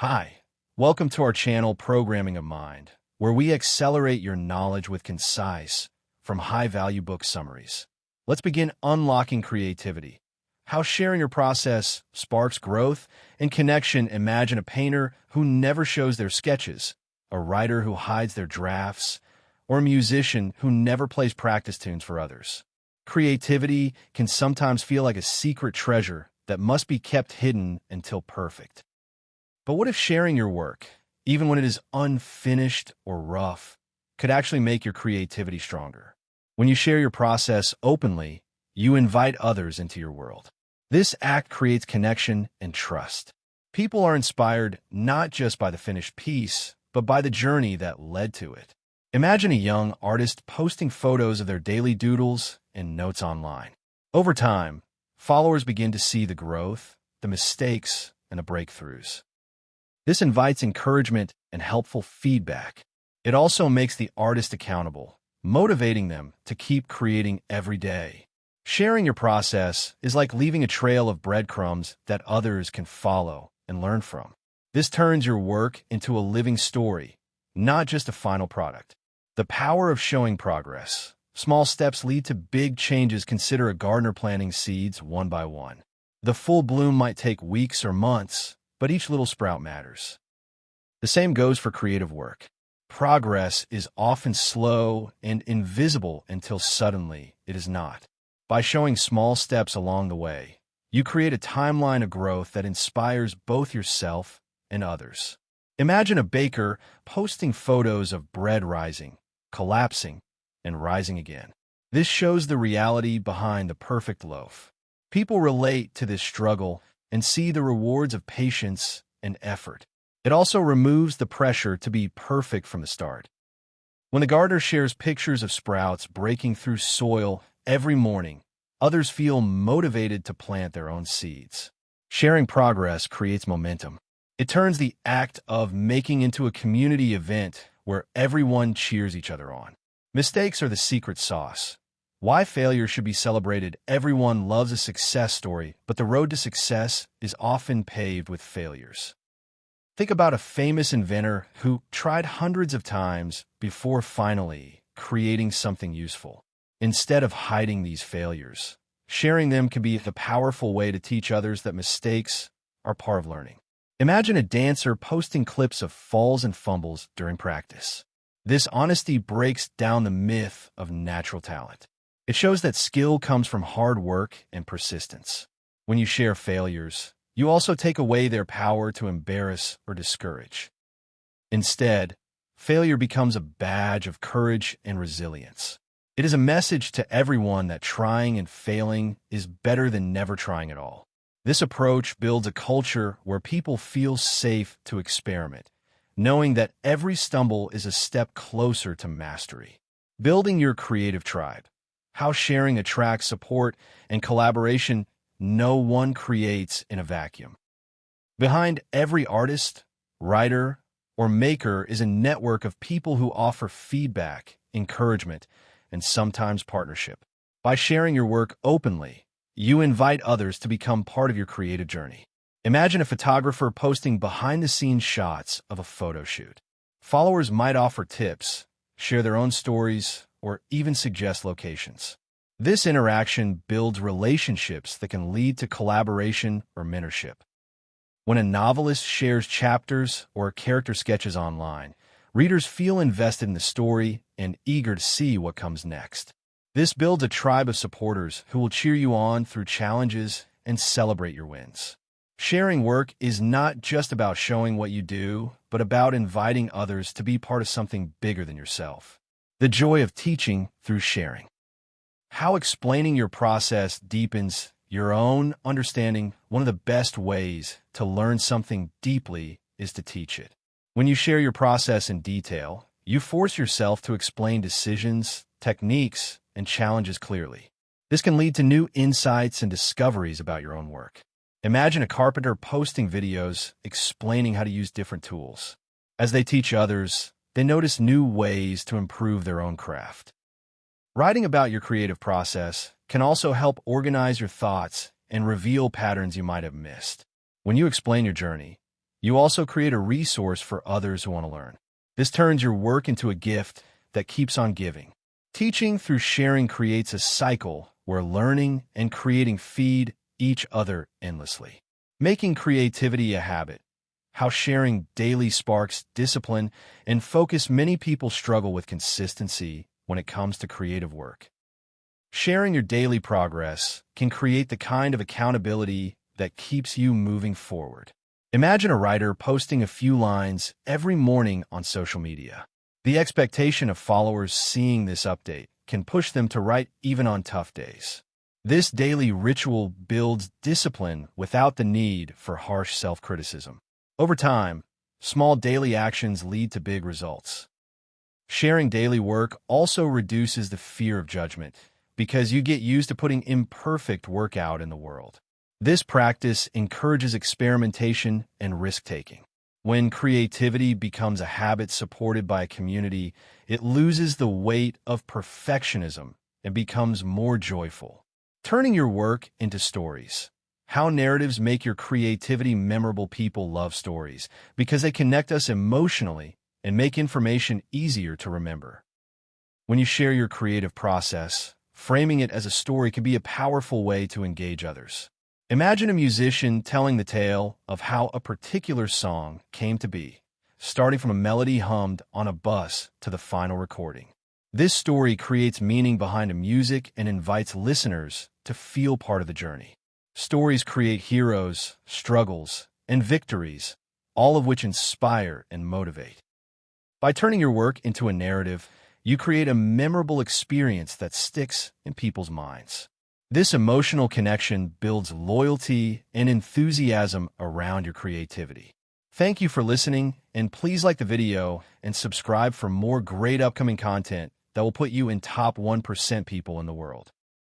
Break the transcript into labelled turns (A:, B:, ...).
A: Hi, welcome to our channel Programming a Mind, where we accelerate your knowledge with concise, from high-value book summaries. Let's begin unlocking creativity. How sharing your process sparks growth and connection. Imagine a painter who never shows their sketches, a writer who hides their drafts, or a musician who never plays practice tunes for others. Creativity can sometimes feel like a secret treasure that must be kept hidden until perfect. But what if sharing your work, even when it is unfinished or rough, could actually make your creativity stronger? When you share your process openly, you invite others into your world. This act creates connection and trust. People are inspired not just by the finished piece, but by the journey that led to it. Imagine a young artist posting photos of their daily doodles and notes online. Over time, followers begin to see the growth, the mistakes, and the breakthroughs. This invites encouragement and helpful feedback. It also makes the artist accountable, motivating them to keep creating every day. Sharing your process is like leaving a trail of breadcrumbs that others can follow and learn from. This turns your work into a living story, not just a final product. The power of showing progress. Small steps lead to big changes. Consider a gardener planting seeds one by one. The full bloom might take weeks or months, but each little sprout matters. The same goes for creative work. Progress is often slow and invisible until suddenly it is not. By showing small steps along the way, you create a timeline of growth that inspires both yourself and others. Imagine a baker posting photos of bread rising, collapsing, and rising again. This shows the reality behind the perfect loaf. People relate to this struggle and see the rewards of patience and effort. It also removes the pressure to be perfect from the start. When the gardener shares pictures of sprouts breaking through soil every morning, others feel motivated to plant their own seeds. Sharing progress creates momentum. It turns the act of making into a community event where everyone cheers each other on. Mistakes are the secret sauce. Why failure should be celebrated. Everyone loves a success story, but the road to success is often paved with failures. Think about a famous inventor who tried hundreds of times before finally creating something useful. Instead of hiding these failures, sharing them can be a powerful way to teach others that mistakes are part of learning. Imagine a dancer posting clips of falls and fumbles during practice. This honesty breaks down the myth of natural talent. It shows that skill comes from hard work and persistence. When you share failures, you also take away their power to embarrass or discourage. Instead, failure becomes a badge of courage and resilience. It is a message to everyone that trying and failing is better than never trying at all. This approach builds a culture where people feel safe to experiment, knowing that every stumble is a step closer to mastery. Building your creative tribe. How sharing attracts support and collaboration. No one creates in a vacuum. Behind every artist, writer, or maker is a network of people who offer feedback, encouragement, and sometimes partnership. By sharing your work openly, you invite others to become part of your creative journey. Imagine a photographer posting behind-the-scenes shots of a photo shoot. Followers might offer tips, share their own stories, or even suggest locations. This interaction builds relationships that can lead to collaboration or mentorship. When a novelist shares chapters or character sketches online, readers feel invested in the story and eager to see what comes next. This builds a tribe of supporters who will cheer you on through challenges and celebrate your wins. Sharing work is not just about showing what you do, but about inviting others to be part of something bigger than yourself. The joy of teaching through sharing. How explaining your process deepens your own understanding. One of the best ways to learn something deeply is to teach it. When you share your process in detail, you force yourself to explain decisions, techniques, and challenges clearly. This can lead to new insights and discoveries about your own work. Imagine a carpenter posting videos explaining how to use different tools. As they teach others, they notice new ways to improve their own craft. Writing about your creative process can also help organize your thoughts and reveal patterns you might have missed. When you explain your journey, You also create a resource for others who want to learn. This turns your work into a gift that keeps on giving. Teaching through sharing creates a cycle where learning and creating feed each other endlessly. Making creativity a habit. How sharing daily sparks discipline and focus. Many people struggle with consistency when it comes to creative work. Sharing your daily progress can create the kind of accountability that keeps you moving forward. Imagine a writer posting a few lines every morning on social media. The expectation of followers seeing this update can push them to write even on tough days. This daily ritual builds discipline without the need for harsh self-criticism. Over time, small daily actions lead to big results. Sharing daily work also reduces the fear of judgment because you get used to putting imperfect work out in the world. This practice encourages experimentation and risk-taking. When creativity becomes a habit supported by a community, it loses the weight of perfectionism and becomes more joyful. Turning your work into stories. How narratives make your creativity memorable. People love stories because they connect us emotionally and make information easier to remember. When you share your creative process, framing it as a story can be a powerful way to engage others. Imagine a musician telling the tale of how a particular song came to be, starting from a melody hummed on a bus to the final recording. This story creates meaning behind the music and invites listeners to feel part of the journey. Stories create heroes, struggles, and victories, all of which inspire and motivate. By turning your work into a narrative, you create a memorable experience that sticks in people's minds. This emotional connection builds loyalty and enthusiasm around your creativity. Thank you for listening, and please like the video and subscribe for more great upcoming content that will put you in top 1% people in the world.